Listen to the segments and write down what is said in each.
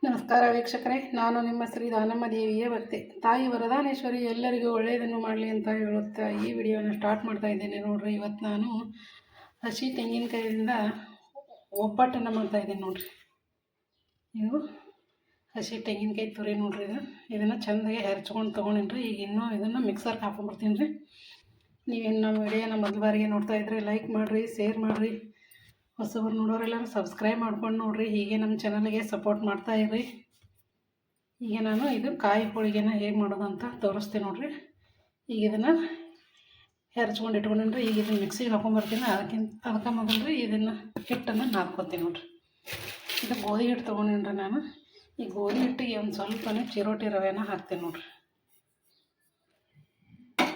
ನಮಸ್ಕಾರ ವೀಕ್ಷಕರೇ, ನಾನು ನಿಮ್ಮ ಶ್ರೀ ದಾನಮ್ಮ ದೇವಿಯ ಭಕ್ತೆ. ತಾಯಿ ವರದಾನೇಶ್ವರಿ ಎಲ್ಲರಿಗೂ ಒಳ್ಳೆಯದನ್ನು ಮಾಡಲಿ ಅಂತ ಹೇಳುತ್ತಾ ಈ ವಿಡಿಯೋನ ಸ್ಟಾರ್ಟ್ ಮಾಡ್ತಾ ಇದ್ದೇನೆ. ನೋಡ್ರಿ, ಇವತ್ತು ನಾನು ಹಸಿ ತೆಂಗಿನಕಾಯಿಯಿಂದ ಒಬ್ಬಟ್ಟನ್ನು ಮಾಡ್ತಾ ಇದ್ದೀನಿ. ನೋಡ್ರಿ, ಇದು ಹಸಿ ತೆಂಗಿನಕಾಯಿ ತುರಿ ನೋಡ್ರಿ. ಇದನ್ನು ಚೆಂದಾಗಿ ಹೆರ್ಚ್ಕೊಂಡು ತೊಗೊಂಡಿನ್ರಿ. ಈಗ ಇನ್ನೂ ಇದನ್ನು ಮಿಕ್ಸರ್ಗೆ ಹಾಕೊಂಡ್ಬರ್ತೀನಿ ರೀ. ನೀವೇನು ನಮ್ಮ ವಿಡಿಯೋನ ಮೊದಲ ಬಾರಿಗೆ ನೋಡ್ತಾ ಇದ್ರಿ, ಲೈಕ್ ಮಾಡಿರಿ, ಶೇರ್ ಮಾಡಿರಿ. ಹೊಸಬರು ನೋಡೋರೆಲ್ಲರೂ ಸಬ್ಸ್ಕ್ರೈಬ್ ಮಾಡ್ಕೊಂಡು ನೋಡಿರಿ. ಹೀಗೆ ನಮ್ಮ ಚಾನಲ್ಗೆ ಸಪೋರ್ಟ್ ಮಾಡ್ತಾ ಇರ್ರಿ. ಈಗ ನಾನು ಇದು ಕಾಯಿ ಹೋಳಿಗೆನ ಹೇಗೆ ಮಾಡೋದು ಅಂತ ತೋರಿಸ್ತೀನಿ ನೋಡಿರಿ. ಈಗ ಇದನ್ನು ಹೆರ್ಚ್ಕೊಂಡು ಇಟ್ಕೊಂಡ್ರಿ. ಈಗ ಇದನ್ನು ಮಿಕ್ಸಿಗೆ ಹಾಕೊಂಡ್ಬರ್ತೀನಿ. ಅದಕ್ಕೆ ಮೊದಲು ರೀ ಇದನ್ನು ಹಿಟ್ಟನ್ನು ನಾದ್ಕೊತೀನಿ ನೋಡಿರಿ. ಇದು ಗೋಧಿ ಹಿಟ್ಟು ತೊಗೊಂಡಿನ್ರಿ ನಾನು. ಈ ಗೋಧಿ ಹಿಟ್ಟಿಗೆ ಒಂದು ಸ್ವಲ್ಪನೇ ಚಿರೋಟಿ ರವೆನ ಹಾಕ್ತೀನಿ ನೋಡಿರಿ.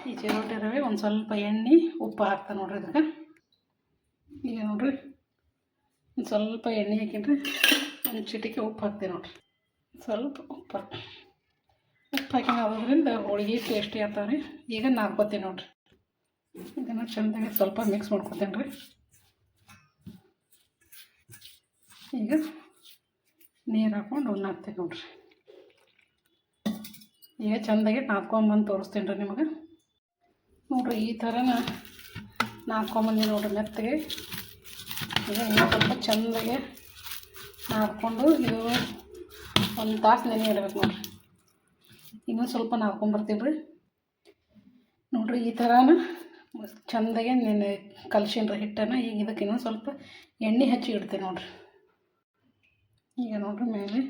ಈ ಚಿರೋಟಿ ರವೆ ಒಂದು ಸ್ವಲ್ಪ ಎಣ್ಣೆ ಉಪ್ಪು ಹಾಕ್ತೀನಿ ನೋಡಿರಿ. ಇದಕ್ಕೆ ಈಗ ನೋಡಿರಿ, ಒಂದು ಸ್ವಲ್ಪ ಎಣ್ಣೆ ಹಾಕಿನ್ರಿ, ಒಂದು ಚಿಟಿಕೆ ಉಪ್ಪು ಹಾಕ್ತೀನಿ ನೋಡಿರಿ. ಸ್ವಲ್ಪ ಉಪ್ಪು ಹಾಕಿರೋದ್ರಿಂದ ಹೋಳಿಗೆ ಟೇಸ್ಟಿ ಆಗ್ತಾವೆ ರೀ. ಈಗ ನಾದ್ಕೊತೀನಿ ನೋಡಿರಿ. ಇದನ್ನು ಚೆಂದಾಗಿ ಸ್ವಲ್ಪ ಮಿಕ್ಸ್ ಮಾಡ್ಕೊತೀನಿ ರೀ. ಈಗ ನೀರು ಹಾಕ್ಕೊಂಡು ನಾದ್ತೀನಿ ನೋಡಿರಿ. ಈಗ ಚೆಂದಾಗಿ ನಾದ್ಕೊಂಬಂದು ತೋರಿಸ್ತೀನಿ ರೀ ನಿಮಗೆ. ನೋಡಿರಿ, ಈ ಥರನ ನಾದ್ಕೊಂಬಂದು ನೋಡಿರಿ ಮೆತ್ತಗೆ. ಈಗ ಇನ್ನೂ ಸ್ವಲ್ಪ ಚೆಂದಾಗಿ ನಾದ್ಕೊಂಡು ಇದು ಒಂದು ತಾಸು ನೆನೆ ಇಡಬೇಕು ನೋಡಿರಿ. ಇನ್ನೂ ಸ್ವಲ್ಪ ನಾದ್ಕೊಂಬರ್ತೀನಿ ರೀ. ನೋಡಿರಿ, ಈ ಥರನ ಚೆಂದಾಗೆ ನೆನೆ ಕಲ್ಸಿನ್ರಿ ಹಿಟ್ಟನ್ನು. ಈಗ ಇದಕ್ಕೆ ಇನ್ನೂ ಸ್ವಲ್ಪ ಎಣ್ಣೆ ಹಚ್ಚಿ ಇಡ್ತೀನಿ ನೋಡಿರಿ. ಈಗ ನೋಡಿರಿ, ಮೇಲೆ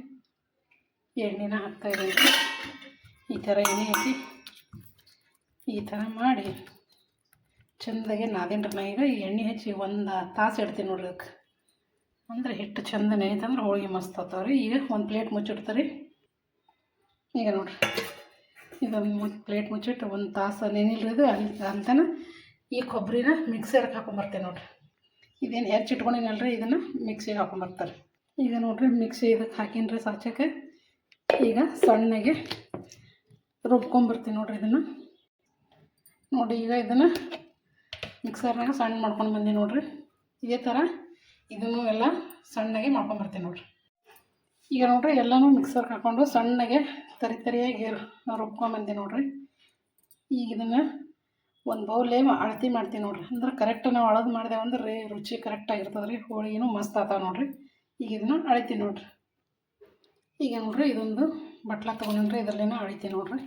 ಎಣ್ಣೆನ ಹಾಕ್ತಾಯಿದ್ದೀನಿ. ಈ ಥರ ಎಣ್ಣೆ ಹಾಕಿ ಈ ಥರ ಮಾಡಿ ಚೆಂದಾಗೆ ನಾದೇನ್ರಿ. ನಾ ಈಗ ಎಣ್ಣೆ ಹಚ್ಚಿ ಒಂದು ತಾಸು ಇಡ್ತೀನಿ ನೋಡ್ರಿ. ಅದಕ್ಕೆ ಅಂದರೆ ಹಿಟ್ಟು ಚೆಂದ ನೆನೆತಂದ್ರೆ ಹೋಳಿಗೆ ಮಸ್ತ್ ಆಗ್ತಾವ್ರಿ. ಈಗ ಒಂದು ಪ್ಲೇಟ್ ಮುಚ್ಚಿಡ್ತಾರೆ. ಈಗ ನೋಡಿರಿ, ಇದೊಂದು ಪ್ಲೇಟ್ ಮುಚ್ಚಿಟ್ಟು ಒಂದು ತಾಸು ನೆನಿಲ್ರಿ. ಇದು ಅಂತನ ಈ ಕೊಬ್ಬರಿನ ಮಿಕ್ಸರ್ಗೆ ಹಾಕೊಂಬರ್ತೇನೆ ನೋಡಿರಿ. ಇದೇನು ಹೆಚ್ಚಿಟ್ಕೊಂಡಿನಲ್ರಿ, ಇದನ್ನು ಮಿಕ್ಸಿಗೆ ಹಾಕೊಂಬರ್ತಾರೆ. ಈಗ ನೋಡಿರಿ, ಮಿಕ್ಸಿ ಇದಕ್ಕೆ ಹಾಕಿನ್ರಿ ಸಾಚಕ್ಕೆ. ಈಗ ಸಣ್ಣಗೆ ರುಬ್ಕೊಂಬರ್ತೀನಿ ನೋಡಿರಿ ಇದನ್ನು. ನೋಡಿ, ಈಗ ಇದನ್ನು ಮಿಕ್ಸರ್ನಾಗ ಸಣ್ಣ ಮಾಡ್ಕೊಂಡು ಬಂದಿ ನೋಡಿರಿ. ಇದೇ ಥರ ಇದನ್ನು ಎಲ್ಲ ಸಣ್ಣಗೆ ಮಾಡ್ಕೊಂಬರ್ತೀನಿ ನೋಡಿರಿ. ಈಗ ನೋಡಿರಿ, ಎಲ್ಲನೂ ಮಿಕ್ಸರ್ಗೆ ಹಾಕ್ಕೊಂಡು ಸಣ್ಣಗೆ ತರಿಯಾಗಿ ರುಬ್ಕೊಂಬಂದಿ ನೋಡಿರಿ. ಈಗ ಇದನ್ನು ಒಂದು ಬೌಲೇ ಅಳತೆ ಮಾಡ್ತೀನಿ ನೋಡಿರಿ. ಅಂದ್ರೆ ಕರೆಕ್ಟ್ ನಾವು ಅಳದು ಮಾಡಿದೆವು ಅಂದ್ರೆ ರುಚಿ ಕರೆಕ್ಟಾಗಿರ್ತದೆ ರೀ. ಹೋಳಿಗೆನೂ ಮಸ್ತ್ ಆಗ್ತಾವೆ ನೋಡಿರಿ. ಈಗ ಇದನ್ನು ಅಳಿತೀನಿ ನೋಡಿರಿ. ಈಗ ನೋಡಿರಿ, ಇದೊಂದು ಬಟ್ಲ ತೊಗೊಂಡ್ರಿ, ಇದರಲ್ಲೇನೋ ಅಳಿತೀನಿ ನೋಡಿರಿ.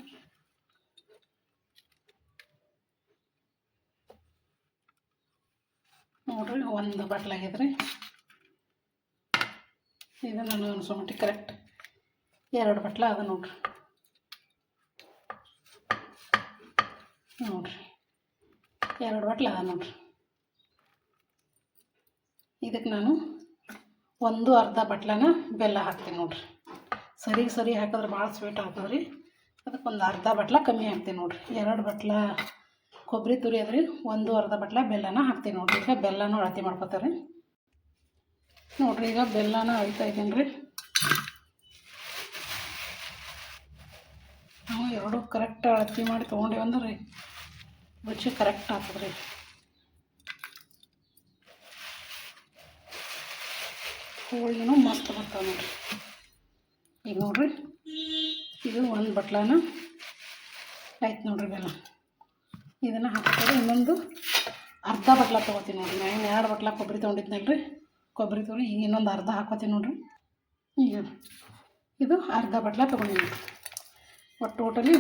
ನೋಡಿರಿ, ಒಂದು ಬಟ್ಲಾಗಿದ್ರಿ. ಇದು ನಾನು ಅನ್ಸೋಮಟ್ಟಿ ಕರೆಕ್ಟ್ 2 ಬಟ್ಲ ಅದ ನೋಡಿರಿ. ನೋಡಿರಿ, 2 ಬಟ್ಲ ಅದ ನೋಡಿರಿ. ಇದಕ್ಕೆ ನಾನು ಅರ್ಧ ಬಟ್ಲನ ಬೆಲ್ಲ ಹಾಕ್ತೀನಿ ನೋಡಿರಿ. ಸರಿ ಹಾಕಿದ್ರೆ ಭಾಳ ಸ್ವೀಟ್ ಆಗ್ತದೆ ರೀ. ಅದಕ್ಕೆ ಒಂದು ಅರ್ಧ ಬಟ್ಲ ಕಮ್ಮಿ ಹಾಕ್ತೀನಿ ನೋಡಿರಿ. 2 ಬಟ್ಲ ಕೊಬ್ಬರಿ ತುರಿ ಅದ್ರಿ, ಅರ್ಧ ಬಟ್ಲ ಬೆಲ್ಲನ ಹಾಕ್ತೀನಿ ನೋಡಿರಿ. ಈಗ ಬೆಲ್ಲನೂ ಅಳತೆ ಮಾಡ್ಕೊತಾರೆ ನೋಡಿರಿ. ಈಗ ಬೆಲ್ಲನ ಅಳಿತಾ ಇದ್ದೀನಿ ರೀ. ನಾವು 2 ಕರೆಕ್ಟ್ ಅಳತೆ ಮಾಡಿ ತೊಗೊಂಡೇವು ಅಂದ್ರೆ ರುಚಿ ಕರೆಕ್ಟ್ ಆಗ್ತದೆ ರೀ. ಹೋಳಿಗೆನೂ ಮಸ್ತ್ ಬರ್ತಾವೆ ನೋಡಿರಿ. ಈಗ ನೋಡಿರಿ, ಇದು 1 ಬಟ್ಲನ ಆಯ್ತು ನೋಡಿರಿ ಬೆಲ್ಲ. ಇದನ್ನು ಹಾಕ್ತಾರೆ. ಇನ್ನೊಂದು ಅರ್ಧ ಬಟ್ಲ ತೊಗೋತೀನಿ ನೋಡಿರಿ. ನಾನು 2 ಬಟ್ಲ ಕೊಬ್ಬರಿ ತೊಗೊಂಡಿದ್ನಲ್ಲ ರೀ, ಕೊಬ್ಬರಿ ತೊಗೊಂಡು ಈಗ ಇನ್ನೊಂದು ಅರ್ಧ ಹಾಕ್ಕೋತೀನಿ ನೋಡಿರಿ. ಈಗ ಇದು ಅರ್ಧ ಬಟ್ಲ ತೊಗೊಂಡಿನಿ. ಒಟ್ಟು ಟೋಟಲಿ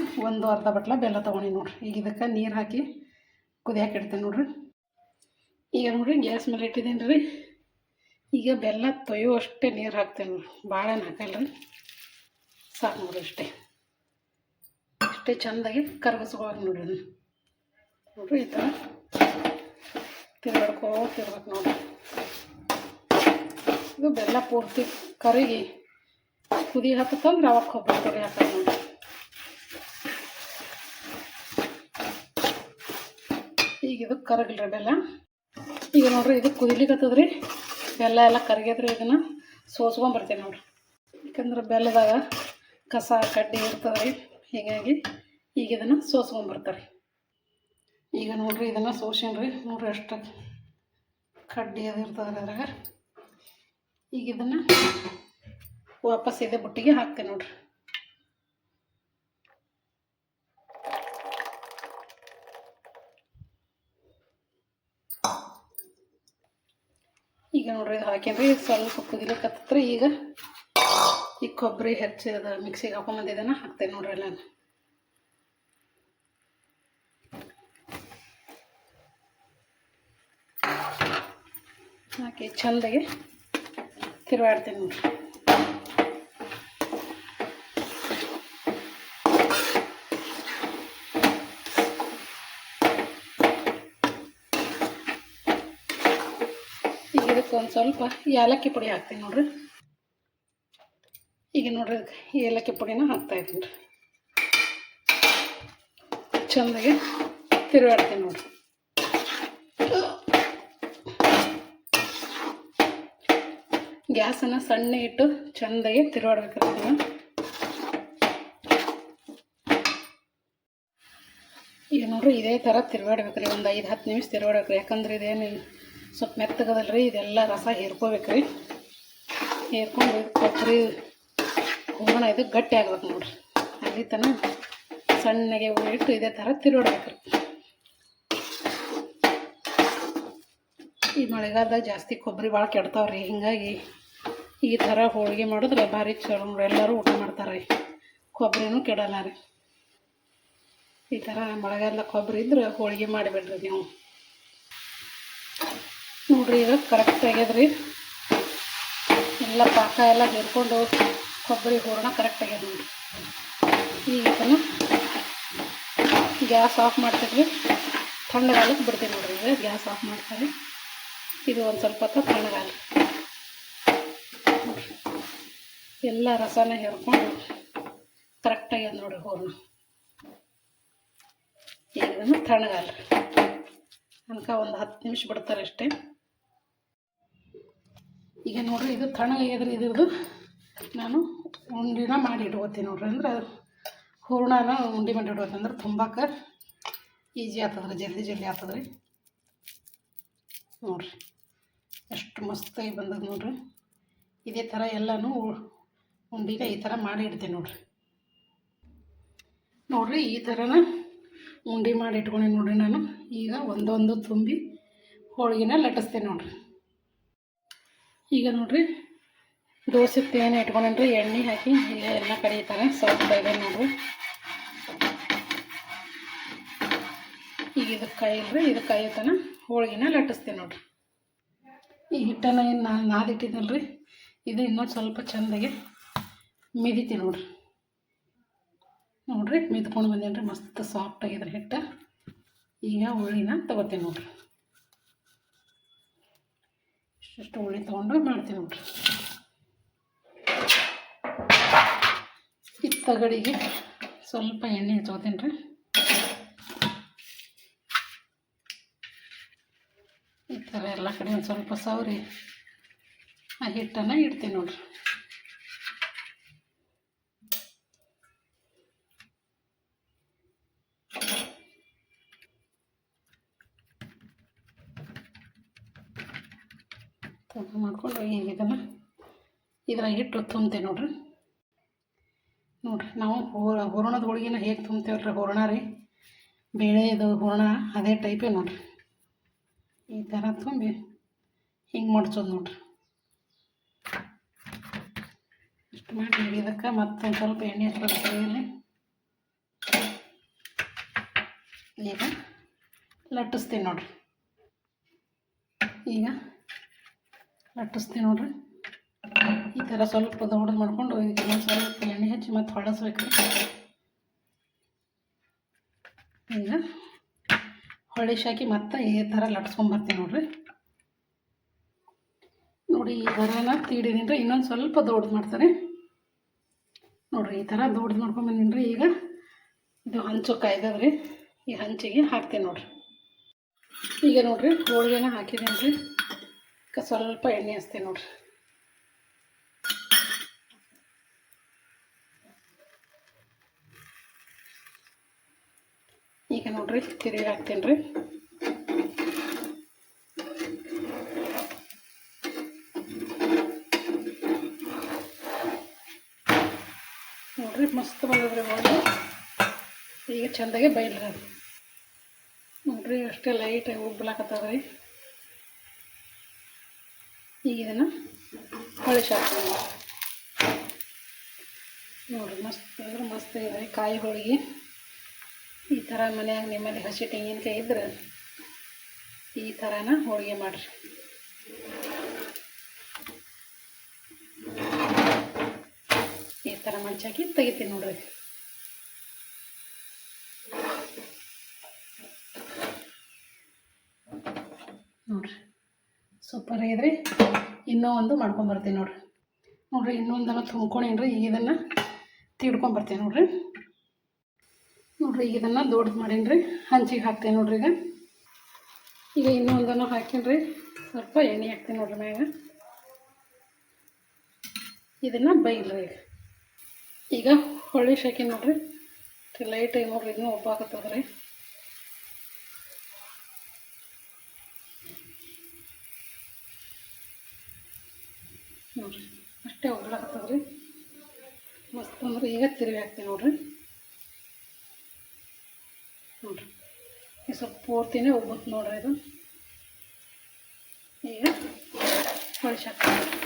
ಅರ್ಧ ಬಟ್ಲ ಬೆಲ್ಲ ತೊಗೊಂಡಿನಿ ನೋಡಿರಿ. ಈಗ ಇದಕ್ಕೆ ನೀರು ಹಾಕಿ ಕುದಿಯಾಕೆ ಇಡ್ತೀನಿ ನೋಡಿರಿ. ಈಗ ನೋಡಿರಿ, ಗ್ಯಾಸ್ ಮೇಲೆ ಇಟ್ಟಿದ್ದೀನಿ ರೀ. ಈಗ ಬೆಲ್ಲ ತೊಯ್ಯುವಷ್ಟೇ ನೀರು ಹಾಕ್ತೇನೆ ನೋಡಿರಿ. ಭಾಳ ಹಾಕಲ್ಲ ರೀ, ಸಾಕು ನೋಡಿರಿ. ಅಷ್ಟೇ ಚೆಂದಾಗಿ ಕರಗಿಸ್ಕೋಬೇಕು ನೋಡಿರಿ. ನೋಡಿರಿ, ಈ ಥರ ತಿರ್ಬೇಕು ನೋಡಿರಿ. ಇದು ಬೆಲ್ಲ ಪೂರ್ತಿ ಕರಗಿ ಕುದಿ ಹತ್ತಂದ್ರೆ ಅವಾಗ ಕೊಬ್ಬರಿ ತುರಿ ಹಾಕೋದು ನೋಡಿರಿ. ಈಗ ಇದು ಕರಗಲ್ರಿ ಬೆಲ್ಲ. ಈಗ ನೋಡಿರಿ, ಇದು ಕುದಿಲಿಕ್ಕತ್ತದ್ರಿ. ಬೆಲ್ಲ ಎಲ್ಲ ಕರಗ್ಯದ್ರಿ. ಇದನ್ನು ಸೋಸ್ಕೊಂಬರ್ತೀನಿ ನೋಡಿರಿ. ಯಾಕಂದ್ರೆ ಬೆಲ್ಲದಾಗ ಕಸ ಕಡ್ಡಿ ಇರ್ತದೆ ರೀ. ಹೀಗಾಗಿ ಈಗ ಇದನ್ನು ಸೋಸ್ಕೊಂಬರ್ತಾರೆ. ಈಗ ನೋಡಿರಿ, ಇದನ್ನು ಸೋಸೇನ್ರಿ. ನೋಡಿರಿ, ಅಷ್ಟು ಕಡ್ಡಿ ಅದು ಇರ್ತದೆ ಅದ್ರಾಗ. ಈಗ ಇದನ್ನು ವಾಪಸ್ ಇದೇ ಬುಟ್ಟಿಗೆ ಹಾಕ್ತೀನಿ ನೋಡ್ರಿ. ಈಗ ನೋಡ್ರಿ ಇದು ಹಾಕಿದ್ರಿ ಸ್ವಲ್ಪ ಕುದಿಲಿಕ್ಕತ್ತತ್ರಿ. ಈಗ ಕೊಬ್ಬರಿ ಹೆಚ್ಚಿದ ಮಿಕ್ಸಿಗೆ ಹಾಕೊಂಬಂದಿದ್ದಾನ ಹಾಕ್ತೇನೆ ನೋಡ್ರಿ ನಾನು. ಹಾಕಿ ಚೆಂದಾಗಿ ತಿರುವಾಡ್ತೀನಿ ನೋಡ್ರಿ. ಈಗ ಇದಕ್ಕೆ ಒಂದು ಸ್ವಲ್ಪ ಏಲಕ್ಕಿ ಪುಡಿ ಹಾಕ್ತೀನಿ ನೋಡ್ರಿ. ಈಗ ನೋಡ್ರಿ ಈ ಏಲಕ್ಕಿ ಪುಡಿನ ಹಾಕ್ತಾಯಿದ್ದೀನಿ ರೀ. ಚೆಂದಾಗಿ ತಿರುವಾಡ್ತೀನಿ ನೋಡ್ರಿ. ಗ್ಯಾಸನ್ನು ಸಣ್ಣ ಇಟ್ಟು ಚೆಂದಾಗಿ ತಿರುವಾಡ್ಬೇಕಾಗ್ತದೆ. ಈಗ ನೋಡ್ರಿ ಇದೇ ಥರ ತಿರುವಾಡ್ಬೇಕ್ರಿ. ಒಂದು 5-10 ನಿಮಿಷ ತಿರುವಾಡ್ಬೇಕ್ರಿ. ಯಾಕಂದ್ರೆ ಇದೇನು ಸ್ವಲ್ಪ ಮೆತ್ತಗದಲ್ರಿ, ಇದೆಲ್ಲ ರಸ ಹೀರ್ಕೋಬೇಕ್ರಿ. ಹೀರ್ಕೊಂಡು ಕೊಬ್ಬರಿ ಹೂರಣ ಇದು ಗಟ್ಟಿ ಆಗ್ಬೇಕು ನೋಡ್ರಿ. ಅಲ್ಲಿ ತನಕ ಸಣ್ಣಗೆ ಇಟ್ಟು ಇದೇ ಥರ ತಿರುವಾಡ್ಬೇಕ್ರಿ. ಈ ಮಳೆಗಾಲದಾಗ ಜಾಸ್ತಿ ಕೊಬ್ಬರಿ ಭಾಳ ಕೆಡ್ತಾವ್ರಿ. ಹಿಂಗಾಗಿ ಈ ಥರ ಹೋಳಿಗೆ ಮಾಡಿದ್ರೆ ಭಾರಿ ಚಲೋ ನೋಡ್ರಿ. ಎಲ್ಲರೂ ಊಟ ಮಾಡ್ತಾರೆ ರೀ. ಕೊಬ್ಬರಿನೂ ಕೆಡಲ್ಲ ರೀ. ಈ ಥರ ಮಳೆಗಾಲದಾಗ ಕೊಬ್ಬರಿ ಇದ್ರೆ ಹೋಳಿಗೆ ಮಾಡಿಬಿಡ್ರಿ ನೀವು. ನೋಡ್ರಿ ಈಗ ಕರೆಕ್ಟ್ ಆಗ್ಯದ್ರಿ. ಎಲ್ಲ ಪಾಕ ಎಲ್ಲ ಹೀರ್ಕೊಂಡು ಕೊಬ್ಬರಿ ಹೂರಣ ಕರೆಕ್ಟ್ ಆಗ್ಯದ ನೋಡ್ರಿ. ಈಗ ಇದನ್ನು ಗ್ಯಾಸ್ ಆಫ್ ಮಾಡ್ತೀವಿ. ತಣ್ಣಗಾಲಕ್ಕೆ ಬಿಡ್ತೀವಿ ನೋಡ್ರಿ. ಈಗ ಗ್ಯಾಸ್ ಆಫ್ ಮಾಡ್ತಾರೆ. ಇದು ಒಂದು ಸ್ವಲ್ಪ ಹೊತ್ತು ತಣ್ಣಗಾಲ. ಎಲ್ಲ ರಸನ ಹೇರ್ಕೊಂಡು ಕರೆಕ್ಟ್ ಆಗ್ಯದ ನೋಡ್ರಿ ಹೂರಣ. ಈಗ ಇದನ್ನು ತಣ್ಣಗಾಲ ತನಕ ಒಂದು 10 ನಿಮಿಷ ಬಿಡ್ತಾರೆ ಅಷ್ಟೇ. ಈಗ ನೋಡ್ರಿ ಇದು ತಣ್ಣಗಾಗ್ಯದ್ರಿ. ಇದ್ರದ್ದು ನಾನು ಉಂಡಿನ ಮಾಡಿ ಇಟ್ಕೋತೀನಿ ನೋಡ್ರಿ. ಅಂದ್ರೆ ಹೂರಣನ ಉಂಡೆ ಮಾಡಿ ಇಟ್ಕೋತೀನಿ ಅಂದ್ರೆ ತುಂಬಕ್ಕೆ ಈಜಿ ಆಗ್ತದ್ರಿ. ಜಲ್ದಿ ಆಗ್ತದ್ರಿ. ನೋಡ್ರಿ ಎಷ್ಟು ಮಸ್ತಾಗಿ ಬಂದದ ನೋಡ್ರಿ. ಇದೇ ಥರ ಎಲ್ಲನೂ ಉಂಡಿನ ಈ ಥರ ಮಾಡಿ ಇಡ್ತೀನಿ ನೋಡ್ರಿ. ನೋಡ್ರಿ ಈ ಥರನ ಉಂಡೆ ಮಾಡಿ ಇಟ್ಕೊಂಡೆ ನೋಡ್ರಿ ನಾನು. ಈಗ ಒಂದೊಂದು ತುಂಬಿ ಹೋಳಿಗೆನ ಲಟ್ಟಿಸ್ತೇನೆ ನೋಡ್ರಿ. ಈಗ ನೋಡ್ರಿ ದೋಸೆ ತೇನೆ ಇಟ್ಕೊಂಡ್ರಿ. ಎಣ್ಣೆ ಹಾಕಿ ಈಗ ಎಲ್ಲ ಕಡೆ ಈ ಥರ ಸ್ವಲ್ಪ ಇದೆ ನೋಡ್ರಿ. ಈಗ ಇದಕ್ಕೆ ಕಾಯಿಲ್ರಿ. ಇದಕ್ಕೆ ಕಾಯತನ ಹೋಳಿಗೆನ ಲಟ್ಟಿಸ್ತೇನೆ ನೋಡ್ರಿ. ಈ ಹಿಟ್ಟನ್ನು ಏನು ನಾನು ನಾದಿಟ್ಟಿದ್ದಲ್ರಿ, ಇದು ಇನ್ನೊಂದು ಸ್ವಲ್ಪ ಚೆಂದಾಗಿ ಮಿದಿತೀನಿ ನೋಡ್ರಿ. ನೋಡ್ರಿ ಮಿದ್ಕೊಂಡು ಬಂದೇನ್ರಿ. ಮಸ್ತ್ ಸಾಫ್ಟ್ ಆಗಿದ್ರೆ ಹಿಟ್ಟು. ಈಗ ಉಳ್ಳಿನ ತಗೋತೀನಿ ನೋಡ್ರಿ. ಇಷ್ಟು ಉಳ್ಳಿ ತೊಗೊಂಡು ಮಾಡ್ತೀನಿ ನೋಡ್ರಿ. ಈ ತಗಡಿಗೆ ಸ್ವಲ್ಪ ಎಣ್ಣೆ ಹಚ್ಕೋತೀನಿ ರೀ. ಈ ಥರ ಎಲ್ಲ ಕಡೆ ಒಂದು ಸ್ವಲ್ಪ ಸವರಿ ಆ ಹಿಟ್ಟನ್ನು ಇಡ್ತೀನಿ ನೋಡ್ರಿ. ಮಾಡ್ಕೊಂಡು ಈಗ ಇದನ್ನು ಇದ್ರಾಗ ಹಿಟ್ಟು ತುಂಬ್ತೇವೆ ನೋಡ್ರಿ. ನೋಡ್ರಿ ನಾವು ಹೂರಣದ ಹೋಳಿಗೆನ ಹೇಗೆ ತುಂಬ್ತೇವಲ್ರಿ, ಹೂರಣ ರೀ, ಬೇಳೆದು ಹೂರಣ ಅದೇ ಟೈಪೇ ನೋಡ್ರಿ. ಈ ಥರ ತುಂಬಿ ಹಿಂಗೆ ಮಡ್ಚೋದು ನೋಡ್ರಿ. ಇಷ್ಟು ಮಾಡಿ ಇದಕ್ಕೆ ಮತ್ತೊಂದು ಸ್ವಲ್ಪ ಎಣ್ಣೆ ಹಚ್ಬೇಕು ಕೈಯಲ್ಲಿ. ಈಗ ಲಟ್ಟಿಸ್ತೀನಿ ನೋಡ್ರಿ. ಈಗ ಲಟ್ಟಿಸ್ತೀನಿ ನೋಡ್ರಿ. ಈ ಥರ ಸ್ವಲ್ಪ ದೊಡ್ಡದು ಮಾಡ್ಕೊಂಡು ಇದನ್ನು ಸ್ವಲ್ಪ ಎಣ್ಣೆ ಹಚ್ಚಿ ಮತ್ತು ಹೊಳಸ್ಬೇಕು. ಈಗ ಹೊಳಿಸಿ ಹಾಕಿ ಮತ್ತೆ ಈ ಥರ ಲಟ್ಸ್ಕೊಂಬರ್ತೀನಿ ನೋಡ್ರಿ. ನೋಡಿ ಈ ಥರನ ತೀಡಿದೀನಿ. ಇನ್ನೊಂದು ಸ್ವಲ್ಪ ದೊಡ್ಡದು ಮಾಡ್ತಾರೆ ನೋಡ್ರಿ. ಈ ಥರ ದೊಡ್ಡದು ಮಾಡ್ಕೊಂಬಂದಿನಿ ರೀ. ಈಗ ಇದು ಹಂಚು ಕಾಯ್ದದ್ರಿ. ಈ ಹಂಚಿಗೆ ಹಾಕ್ತೀನಿ ನೋಡ್ರಿ. ಈಗ ನೋಡ್ರಿ ಹೋಳಿಗೆನ ಹಾಕಿದ್ದೀನಿ ರೀ. ಸ್ವಲ್ಪ ಎಣ್ಣೆ ಹಚ್ತೀನಿ ನೋಡ್ರಿ. ಈಗ ನೋಡ್ರಿ ತಿರುಗಿ ಹಾಕ್ತೀನಿ ರೀ. ನೋಡಿರಿ ಮಸ್ತ್ ಬಂದದ್ರಿ ಹೋಳಿಗೆ. ಈಗ ಚೆಂದಾಗೆ ಬೈಲ್ರಿ ಅದು ನೋಡಿರಿ, ಅಷ್ಟೇ ಲೈಟಾಗಿ ಉಬ್ಬಲಾಕತ್ತದ್ರಿ. ಈಗ ಇದನ್ನು ಹೊಳಿಸಿ ಹಾಕ್ತೀವಿ ನೋಡಿರಿ. ಮಸ್ತ್ ಅಂದ್ರೆ ಮಸ್ತ್ ಇದೆ ಕಾಯಿ ಹೋಳಿಗೆ. ಈ ಥರ ಮನ್ಯಾಗ ನಿಮ್ಮಲ್ಲಿ ಹಸಿ ತೆಂಗಿನಕಾಯಿ ಇದ್ರೆ ಈ ಥರನ ಹೋಳಿಗೆ ಮಾಡಿರಿ. ಈ ಥರ ಮಂಚಾಕಿ ತೆಗಿತೀನಿ ನೋಡ್ರಿ. ನೋಡಿರಿ ಸೂಪರ್ ಆಗಿದ್ರಿ. ಇನ್ನೂ ಒಂದು ಮಾಡ್ಕೊಂಬರ್ತೀನಿ ನೋಡಿರಿ. ಇನ್ನೊಂದನ್ನು ತುಂಬ್ಕೊಂಡೇನ್ರಿ. ಈಗ ಇದನ್ನು ತೀಡ್ಕೊಂಬರ್ತೀನಿ ನೋಡಿರಿ. ಈಗ ಇದನ್ನು ದೊಡ್ಡದು ಮಾಡೀನಿ, ಹಂಚಿಗೆ ಹಾಕ್ತೀನಿ ನೋಡ್ರಿ. ಈಗ ಇನ್ನೊಂದನ್ನು ಹಾಕೀನಿ, ಸ್ವಲ್ಪ ಎಣ್ಣೆ ಹಾಕ್ತೀನಿ ನೋಡ್ರಿ ಮ್ಯಾಗ. ಇದನ್ನು ಬೈಲ್ರಿ. ಈಗ ಹೊಳಿಸಿ ಹಾಕೀನಿ ನೋಡ್ರಿ. ಲೈಟಾಗಿ ನೋಡ್ರಿ, ಇದನ್ನು ಒಬ್ಬಾಕತ್ತದ್ರಿ. ನೋಡಿರಿ ಅಷ್ಟೇ ಒಗ್ಲಾಕತ್ತದ್ರಿ. ಮಸ್ತ್ ಅಂದ್ರೆ ಈಗ ತಿರುಗಿ ಹಾಕ್ತೀನಿ ನೋಡ್ರಿ. ಈಗ ಸ್ವಲ್ಪ ಪೂರ್ತಿನೇ ಒಬ್ಬತ್ತು ನೋಡ್ರಿ ಇದು. ಈಗ ಹೊಳಿಸಿ ಹಾಕ್ತೀನಿ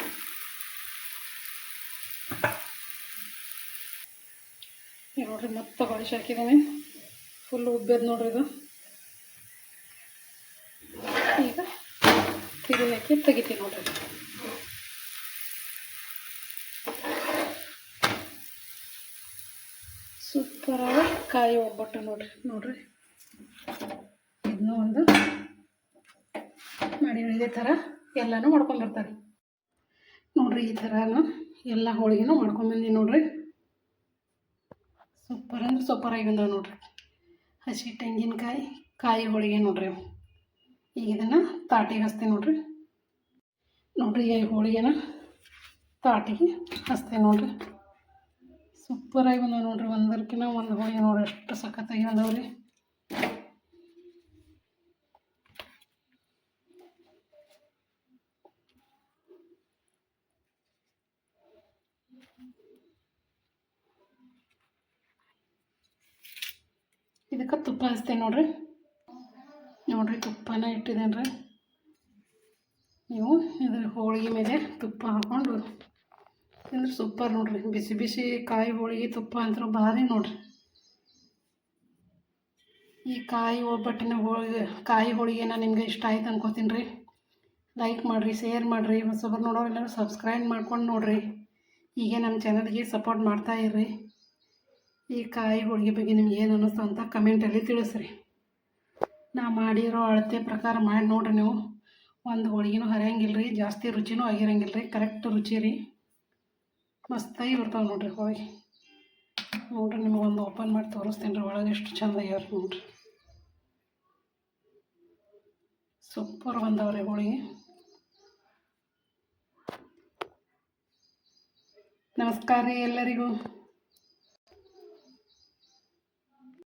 ಈಗ ನೋಡ್ರಿ. ಮತ್ತೆ ಹೊಳಿಸಿ ಹಾಕಿದ್ದೀನಿ, ಫುಲ್ ಉಬ್ಬೆದು ನೋಡ್ರಿ ಇದು. ಈಗ ತಿರುಗಿ ಹಾಕಿ ತೆಗಿತೀನಿ ನೋಡ್ರಿ. ಸೂಪರಾಗಿ ಕಾಯಿ ಒಬ್ಬಟ್ಟು ನೋಡ್ರಿ. ಇದನ್ನೂ ಒಂದು ಮಾಡಿ ಇದೇ ಥರ ಎಲ್ಲನೂ ಮಾಡ್ಕೊಂಬರ್ತಾರೆ ನೋಡ್ರಿ. ಈ ಥರನೂ ಎಲ್ಲ ಹೋಳಿಗೆನೂ ಮಾಡ್ಕೊಂಬಂದಿ ನೋಡ್ರಿ. ಸೂಪರ್ ಅಂದ್ರೆ ಸೂಪರಾಗಿ ಬಂದವು ನೋಡ್ರಿ. ಹಸಿ ತೆಂಗಿನಕಾಯಿ ಕಾಯಿ ಹೋಳಿಗೆ ನೋಡ್ರಿ. ಈಗ ಇದನ್ನು ತಾಟಿಗೆ ಹಚ್ತೀನಿ ನೋಡ್ರಿ. ಈ ಹೋಳಿಗೆನ ತಾಟಿಗೆ ಹಚ್ತೀನಿ ನೋಡ್ರಿ. ಸೂಪರಾಗಿ ಬಂದವು ನೋಡ್ರಿ. ಒಂದಕ್ಕಿಂತ ಒಂದು ಹೋಳಿಗೆ ನೋಡ್ರಿ ಎಷ್ಟು ಸಖತ್ತಾಗಿ ಬಂದವ್ರಿ. ಇದಕ್ಕೆ ತುಪ್ಪ ಹಚ್ತೇನೆ ನೋಡ್ರಿ. ತುಪ್ಪನ ಇಟ್ಟಿದ್ದೇನೆ ರೀ. ನೀವು ಇದ್ರ ಹೋಳಿಗೆ ಮೇಲೆ ತುಪ್ಪ ಹಾಕ್ಕೊಂಡು ತಿಂದ್ರೆ ಸೂಪರ್ ನೋಡ್ರಿ. ಬಿಸಿ ಬಿಸಿ ಕಾಯಿ ಹೋಳಿಗೆ ತುಪ್ಪ ಅಂತೂ ಭಾರಿ ನೋಡ್ರಿ. ಈ ಕಾಯಿ ಒಬ್ಬಟ್ಟಿನ ಕಾಯಿ ಹೋಳಿಗೆನ ನಿಮ್ಗೆ ಇಷ್ಟ ಆಯ್ತು ಅನ್ಕೋತೀನಿ ರೀ. ಲೈಕ್ ಮಾಡಿರಿ, ಶೇರ್ ಮಾಡಿರಿ. ಹೊಸಬರು ನೋಡೋರು ಎಲ್ಲರೂ ಸಬ್ಸ್ಕ್ರೈಬ್ ಮಾಡ್ಕೊಂಡು ನೋಡಿರಿ. ಹೀಗೆ ನಮ್ಮ ಚಾನಲ್ಗೆ ಸಪೋರ್ಟ್ ಮಾಡ್ತಾ ಇರ್ರಿ. ಈ ಕಾಯಿ ಹೋಳಿಗೆ ಬಗ್ಗೆ ನಿಮ್ಗೆ ಏನು ಅನ್ನಿಸ್ತು ಅಂತ ಕಮೆಂಟಲ್ಲಿ ತಿಳಿಸ್ರಿ. ನಾ ಮಾಡಿರೋ ಅಳತೆ ಪ್ರಕಾರ ಮಾಡಿ ನೋಡಿರಿ. ನೀವು ಒಂದು ಹೋಳಿಗೆನೂ ಹರಿಯಂಗಿಲ್ಲ ರೀ, ಜಾಸ್ತಿ ರುಚಿನೂ ಆಗಿರಂಗಿಲ್ಲ ರೀ. ಕರೆಕ್ಟ್ ರುಚಿ ರೀ, ಮಸ್ತಾಗಿ ಬರ್ತಾವೆ ನೋಡ್ರಿ ಹೋಳಿಗೆ. ನಿಮಗೆ ಒಂದು ಓಪನ್ ಮಾಡಿ ತೋರಿಸ್ತೀನಿ ರೀ. ಒಳಗೆ ಎಷ್ಟು ಚಂದ ಆಗ್ಯಾವ್ರಿ ನೋಡ್ರಿ. ಸೂಪರ್ ಬಂದವ್ರಿ ಹೋಳಿಗೆ. ನಮಸ್ಕಾರ ರೀ ಎಲ್ಲರಿಗೂ.